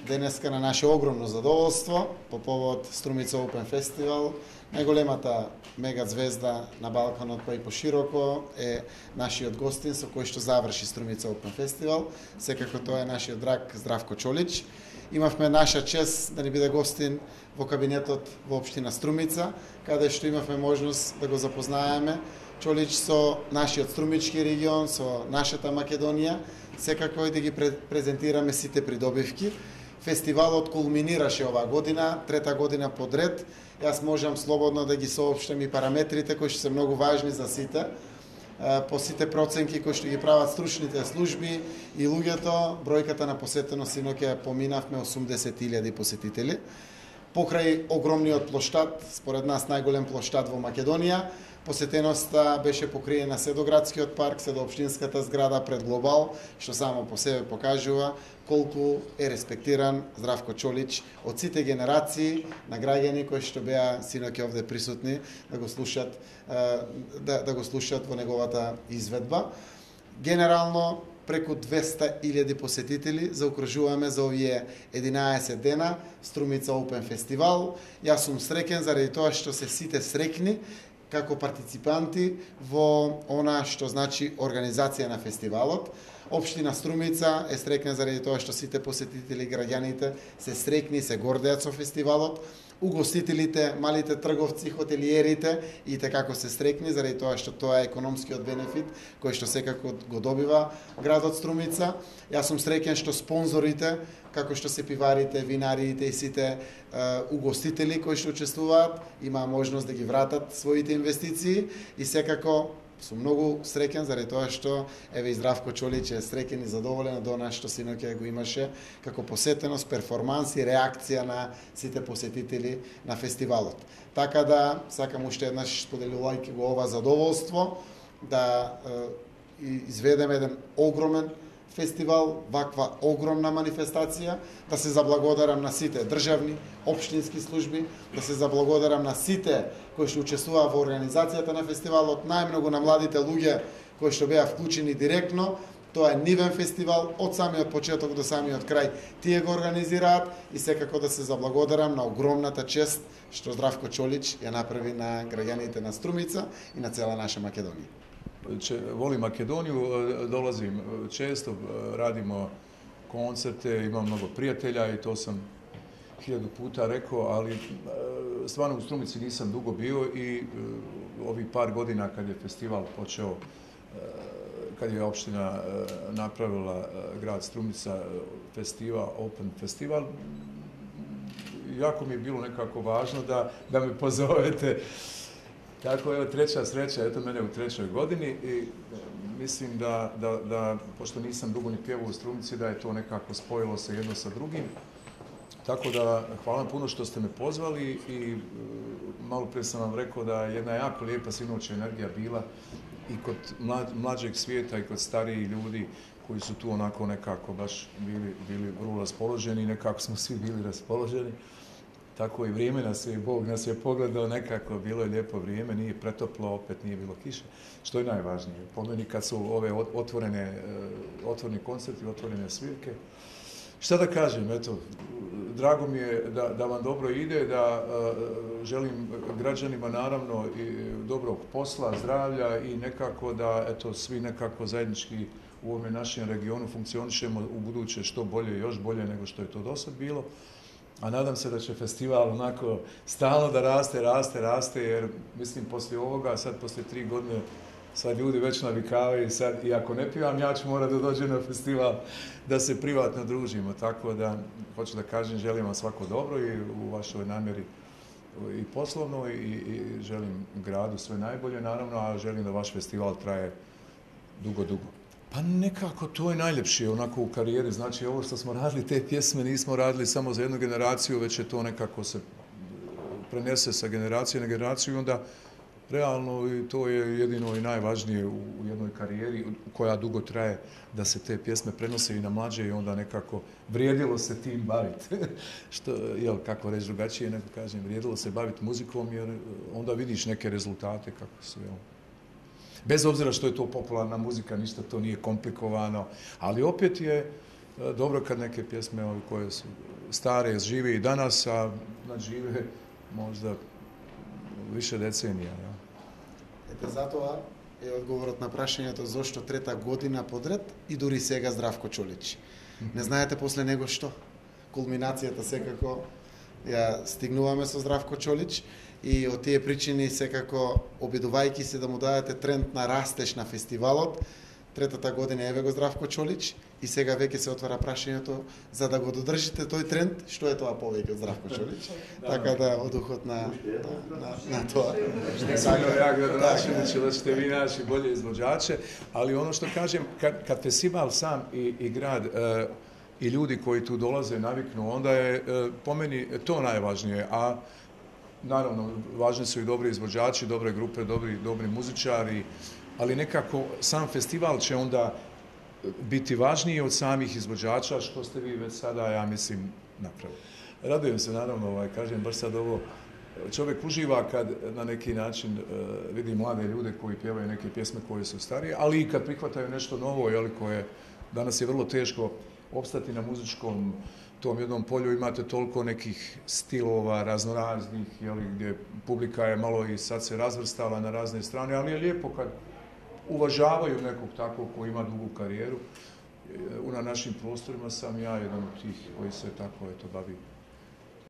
денеска на наше огромно задоволство по повод Струмица Open Festival. Најголемата мега звезда на Балканот, па и пошироко е нашиот гостин со кој што заврши Струмица Open Festival. Секако тоа е нашиот драг Здравко Чолич. Имавме наша чест да ни биде гостин во кабинетот во општина Струмица, каде што имавме можност да го запознаеме Чолич со нашиот струмички регион, со нашата Македонија, секако и да ги презентираме сите придобивки. Фестивалот кулминираше оваа година, трета година подред. Јас можам слободно да ги соопштам и параметрите кои што се многу важни за сите. По сите проценки кои што ги прават стручните служби и луѓето, бројката на посетеност синоќа поминавме 80.000 посетители. Покрај огромниот плоштад, според нас најголем плоштад во Македонија, посетеноста беше покриена се до градскиот парк, се до општинската зграда пред Глобал, што само по себе покажува колку е респектиран Здравко Чолич од сите генерации на граѓани кои што беа синоќа овде присутни да го слушат во неговата изведба. Генерално преку 200.000 посетители заокружуваме за овие 11 дена Струмица Open Festival. Јас сум среќен заради тоа што се сите среќни како партиципанти во она што значи организација на фестивалот. Општина Струмица е среќна заради тоа што сите посетители, граѓаните се среќни, се гордеат со фестивалот. Угостителите, малите трговци, хотелиерите и како се среќни заради тоа што тоа е економскиот бенефит кој што секако го добива градот Струмица. Јас сум среќен што спонзорите, како што се пиварите, винариите и сите угостители кои што учествуваат, имаа можност да ги вратат своите инвестиции и секако сум многу среќен заради тоа што еве и Здравко Чолич е среќен и задоволен од она што синоќа го имаше како посетеност, перформанс и реакција на сите посетители на фестивалот. Така да сакам уште еднаш споделувајќи го ова задоволство да изведеме еден огромен фестивал, ваква огромна манифестација, да се заблагодарам на сите државни, општински служби, да се заблагодарам на сите кои што учествуваа во организацијата на фестивалот, најмногу на младите луѓе кои што беа вклучени директно. Тоа е нивен фестивал, од самиот почеток до самиот крај тие го организираат и секако да се заблагодарам на огромната чест што Здравко Чолич ја направи на граѓаните на Струмица и на цела наша Македонија. Volim Makedoniju, dolazim često, radimo koncerte, imam mnogo prijatelja i to sam 1000 puta rekao, ali stvarno u Strumici nisam dugo bio i ovih par godina kad je festival počeo, kad je opština napravila grad Strumica festival, Open Festival, jako mi je bilo nekako važno da me pozovete. Tako, evo, treća sreća, eto mene u 3. godini i mislim da, pošto nisam dugo ni pjevao u Strumici, da je to nekako spojilo se jedno sa drugim. Tako da, hvala puno što ste me pozvali i malo prije sam vam rekao da je jedna jako lijepa sinoć energija bila i kod mlađeg svijeta i kod starijih ljudi koji su tu onako nekako baš bili vrlo raspoloženi i nekako smo svi bili raspoloženi. Tako i vrijeme Bog nas je pogledao nekako, bilo je lijepo vrijeme, nije pretoplo, opet nije bilo kiše, što je najvažnije. Po meni kad su ove otvoreni koncerti, otvorene svirke. Šta da kažem, eto, drago mi je da vam dobro ide, da želim građanima naravno i dobrog posla, zdravlja i nekako da, eto, svi nekako zajednički u ovome našem regionu funkcionišemo u buduće što bolje, još bolje nego što je to do sad bilo. A nadam se da će festival onako stalno da raste, jer mislim poslije ovoga, sad poslije 3 godine, sad ljudi već navikavaju sad, i ako ne pivam, ja ću morati da dođem na festival, da se privatno družimo. Tako da, hoću da kažem, želim vam svako dobro i u vašoj namjeri i poslovno i želim gradu sve najbolje, naravno, a želim da vaš festival traje dugo. Pa nekako to je najljepše onako u karijeri, znači ovo što smo radili, te pjesme nismo radili samo za jednu generaciju, već je to nekako se prenese sa generacije na generaciju i onda realno i to je jedino i najvažnije u jednoj karijeri koja dugo traje da se te pjesme prenose i na mlađe i onda nekako vrijedilo se tim baviti. Što, jel, kako reći drugačije, nego kažem, vrijedilo se baviti muzikom jer onda vidiš neke rezultate kako su, jel. Bez obzira što je to popularna muzika, ništa to nije komplikovano, ali opet je dobro kad neke pjesme koje su stare žive i danas, a žive možda više decenija. Ja. Ете затоа е одговорот на прашањето зошто трета година подред и дури сега Здравко Чолич. Не знаете после него што? Кулминацијата секако ја стигнуваме со Здравко Чолич и од тие причини секако обидувајќи се да му дадете тренд на растеж на фестивалот, третата година еве го Здравко Чолич и сега веќе се отвара прашањето за да го додржите тој тренд, што е тоа повеќе од Здравко Чолич. Така да од духот на тоа. Ja gradonačelniče da ćete vi naći bolje izvođače, ali ono što kažem, kad festival sam i grad i ljudi koji tu dolaze naviknu, onda je po meni to najvažnije, a naravno važni su i dobri izvođači, dobre grupe, dobri muzičari, ali nekako sam festival će onda biti važniji od samih izvođača, što ste vi već sada, ja mislim, napravili. Radujem se, naravno, kažem, baš sad ovo, čovjek uživa kad na neki način vidi mlade ljude koji pjevaju neke pjesme koje su starije, ali i kad prihvataju nešto novo, koje danas je vrlo teško opstati na muzičkom tom jednom polju, imate toliko nekih stilova raznoraznih, gdje publika je malo i sad se razvrstala na razne strane, ali je lijepo kad uvažavaju nekog takvog koji ima dugu karijeru. Na našim prostorima sam ja jedan od tih koji se tako bavi.